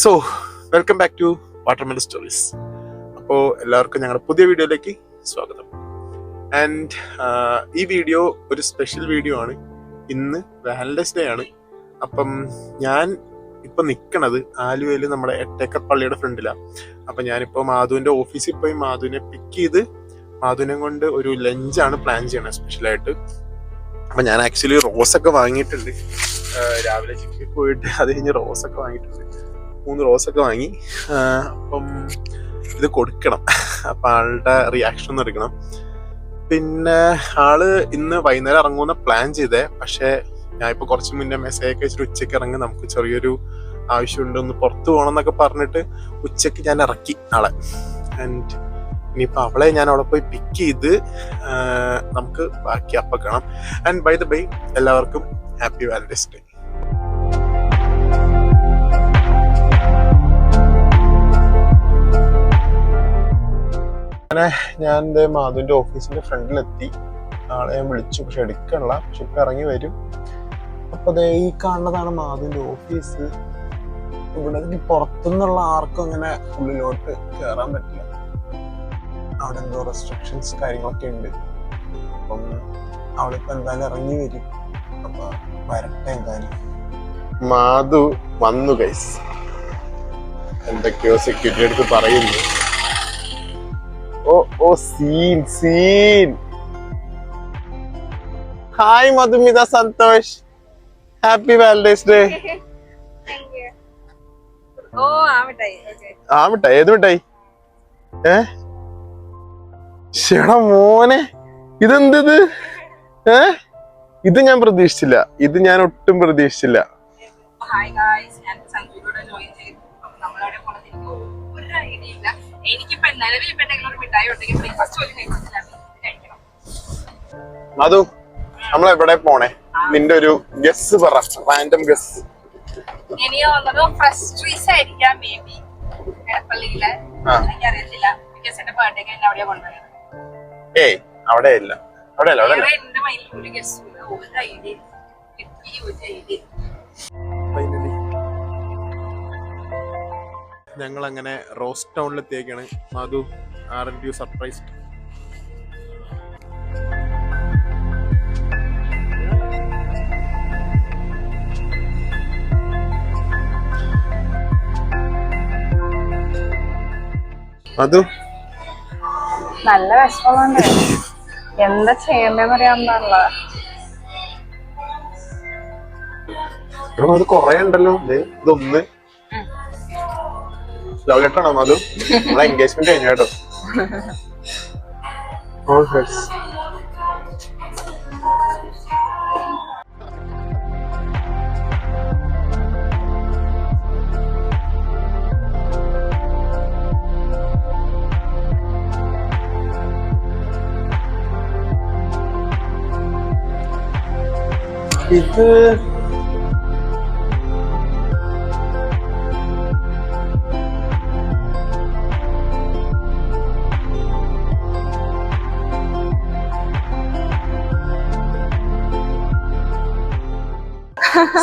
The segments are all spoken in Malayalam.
So welcome back to watermelon stories. അപ്പോൾ എല്ലാവർക്കും ഞങ്ങളുടെ പുതിയ വീഡിയോയിലേക്ക് സ്വാഗതം. ആൻഡ് ഈ വീഡിയോ ഒരു സ്പെഷ്യൽ വീഡിയോ ആണ്. ഇന്ന് വാലന്റൈൻസ് ഡേ ആണ്. അപ്പം ഞാൻ ഇപ്പം നിൽക്കണത് ആലുവയിൽ നമ്മുടെ 8 ഏക്കർ പള്ളിയുടെ ഫ്രണ്ടിലാണ്. അപ്പം ഞാനിപ്പോൾ മാധുവിൻ്റെ ഓഫീസിൽ പോയി മാധുവിനെ പിക്ക് ചെയ്ത് മാധുവിനെ കൊണ്ട് ഒരു ലഞ്ചാണ് പ്ലാൻ ചെയ്യണത് സ്പെഷ്യലായിട്ട്. അപ്പം ഞാൻ ആക്ച്വലി റോസൊക്കെ വാങ്ങിയിട്ടുണ്ട്. രാവിലെ ജിമ്മിൽ പോയിട്ട് അത് കഴിഞ്ഞ് റോസൊക്കെ വാങ്ങിയിട്ടുണ്ട്. 3 റോസൊക്കെ വാങ്ങി. അപ്പം ഇത് കൊടുക്കണം. അപ്പം ആളുടെ റിയാക്ഷൻ ഒന്ന് എടുക്കണം. പിന്നെ ആള് ഇന്ന് വൈകുന്നേരം ഇറങ്ങുമെന്ന് പ്ലാൻ ചെയ്തേ. പക്ഷേ ഞാൻ ഇപ്പോൾ കുറച്ച് മുന്നേ മെസ്സേജ് ഒക്കെ വെച്ചിട്ട് ഉച്ചയ്ക്ക് ഇറങ്ങി, നമുക്ക് ചെറിയൊരു ആവശ്യമുണ്ട്, ഒന്ന് പുറത്ത് പോകണം എന്നൊക്കെ പറഞ്ഞിട്ട് ഉച്ചയ്ക്ക് ഞാൻ ഇറക്കി ആളെ. ആൻഡ് ഇനിയിപ്പോൾ അവളെ ഞാൻ അവിടെ പോയി പിക്ക് ചെയ്ത് നമുക്ക് ബാക്കി അപ്പം കാണാം. ആൻഡ് ബൈ ദ ബൈ എല്ലാവർക്കും ഹാപ്പി വാലന്റൈൻസ് ഡേ. അങ്ങനെ ഞാൻ എൻ്റെ മാധുവിൻ്റെ ഓഫീസിൻ്റെ ഫ്രണ്ടിലെത്തി. ആളെ ഞാൻ വിളിച്ചു, പക്ഷെ എടുക്കണില്ല. പക്ഷെ ഇപ്പം ഇറങ്ങി വരും. അപ്പോൾ അതേ ഈ കാണുന്നതാണ് മാധുവിൻ്റെ ഓഫീസ്. ഇവിടെ പുറത്തുനിന്നുള്ള ആർക്കും അങ്ങനെ ഉള്ളിലോട്ട് കയറാൻ പറ്റില്ല. അവിടെ എന്തോ റെസ്ട്രിക്ഷൻസ് കാര്യങ്ങളൊക്കെ ഉണ്ട്. അപ്പം അവളിപ്പോൾ എന്തായാലും ഇറങ്ങി വരും. അപ്പോൾ വരട്ടെ എന്തായാലും. മാധു വന്നു ഗൈസ്. എന്തൊക്കെയോ സെക്യൂരിറ്റി അടുത്ത് പറയുന്നു. Oh scene. Hi Madhumita, Santhosh, happy Valentine's day. ആ മിഠായി, ഏത് മിഠായി? ശെടാ മോനെ, ഇതെന്തത്? ഇത് ഞാൻ പ്രതീക്ഷിച്ചില്ല. ഇത് ഞാൻ ഒട്ടും പ്രതീക്ഷിച്ചില്ല. മധു, നമ്മൾ എവിടെ പോണേ? നിന്റെ ഒരു ഗസ് പറ, റാൻഡം ഗസ്. ഏയ് അവിടെയല്ല. ഞങ്ങൾ അങ്ങനെ റോസ് ടൗണിലെത്തിയേക്കാണ്. മധു, ആർഎൻഡ് യു സർപ്രൈസ്ഡ്? മധു നല്ല വിഷമമുണ്ട്. എന്താ ചെയ്യണ്ടെന്ന് അറിയാൻ പാടില്ല. അത് കൊറേ ഉണ്ടല്ലോ. ഇതൊന്ന് ലവ് ലെറ്റർ ആണോ മധു? നമ്മളെ എൻഗേജ്മെന്റ് കഴിഞ്ഞു കേട്ടോ. ഇത്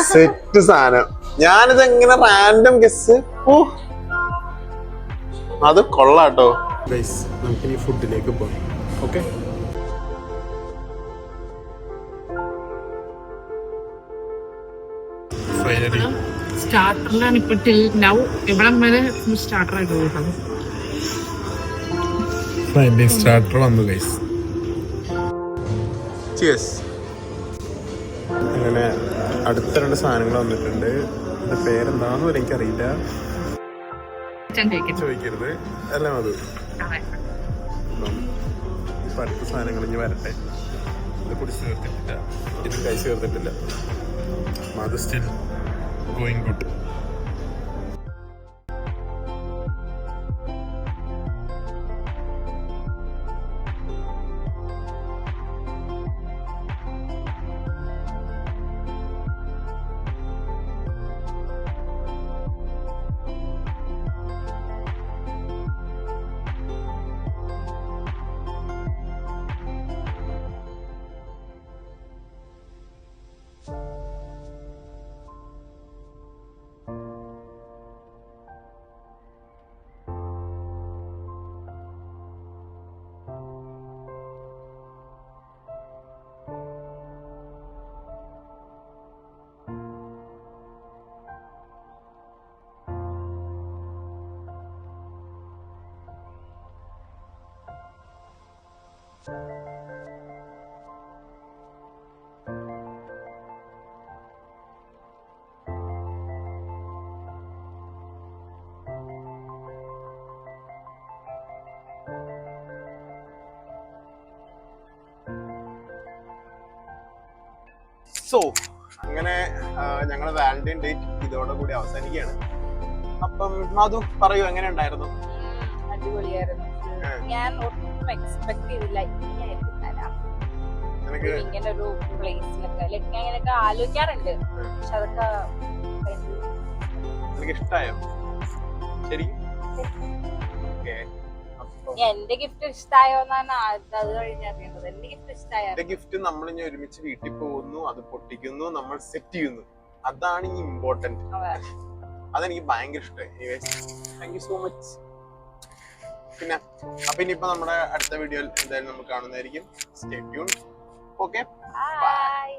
സെറ്റ് സാധനം. ഞാനിത് എങ്ങനെ റാൻഡം ഗസ്? അത് കൊള്ളാട്ടോ. നമുക്കിനി ഫുഡിലേക്ക് പോകാം. ഓക്കെ, സ്റ്റാർട്ടറിലാണ് ഇപ്പൊ ടിൽ നൗ ഇവിടെ വരെ സ്റ്റാർട്ടർ ആയിട്ട് പോയിട്ടാണ്. സ്റ്റാർട്ടർ വന്നു ഗൈസ്. ചിയേഴ്സ്. അങ്ങനെ അടുത്ത 2 സാധനങ്ങൾ വന്നിട്ടുണ്ട്. ഇതിന്റെ പേരെന്താന്ന് പോലും എനിക്കറിയില്ല. ചോദിക്കരുത് അല്ലേ മധു? ഇപ്പൊ അടുത്ത സാധനങ്ങൾ ഇനി വരട്ടെ. ഇത് കുടിച്ച് ചേർത്തിട്ടില്ല, ഇത് കൈ ചേർത്തിട്ടില്ല. മധു സ്റ്റിൽ ഗോയിങ് ഗുഡ്. സോ അങ്ങനെ ഞങ്ങളെ വാലന്റൈൻ ഡേറ്റ് ഇതോടെ കൂടി അവസാനിക്കുകയാണ്. അപ്പം മധു പറയൂ, എങ്ങനെ ഉണ്ടായിരുന്നു? അടിപൊളിയായിരുന്നു. ഞാൻ ഒട്ടും എക്സ്പെക്ട് ചെയ്തില്ല ഇങ്ങനെയായിരിക്കും തരാം. ഇങ്ങനെ ഒരു പ്ലേസിലൊക്കെ ഞാൻ ഇങ്ങനെയൊക്കെ ആലോചിക്കാറുണ്ട്, പക്ഷെ അതൊക്കെ എനിക്ക് ഇഷ്ടായോ ശരിക്കും? എന്റെ ഗിഫ്റ്റ് ഇഷ്ടായോന്നാണ് അത് കഴിഞ്ഞ് അറിയുന്നത്. എന്റെ ഗിഫ്റ്റ് ഇഷ്ടായോ? എന്റെ ഗിഫ്റ്റ് നമ്മൾ ഇനി ഒരുമിച്ച് വീട്ടിൽ പോകുന്നു, അത് പൊട്ടിക്കുന്നു, നമ്മൾ സെറ്റ് ചെയ്യുന്നു, അതാണ് ഇനി ഇമ്പോർട്ടന്റ്. അതെനിക്ക് ഭയങ്കര ഇഷ്ടമായി. Thank you so much. പിന്നെ അപ്പൊ ഇനിയിപ്പോ നമ്മുടെ അടുത്ത വീഡിയോയിൽ എന്തായാലും നമ്മൾ കാണുന്നതായിരിക്കും. Stay tuned. Okay, by.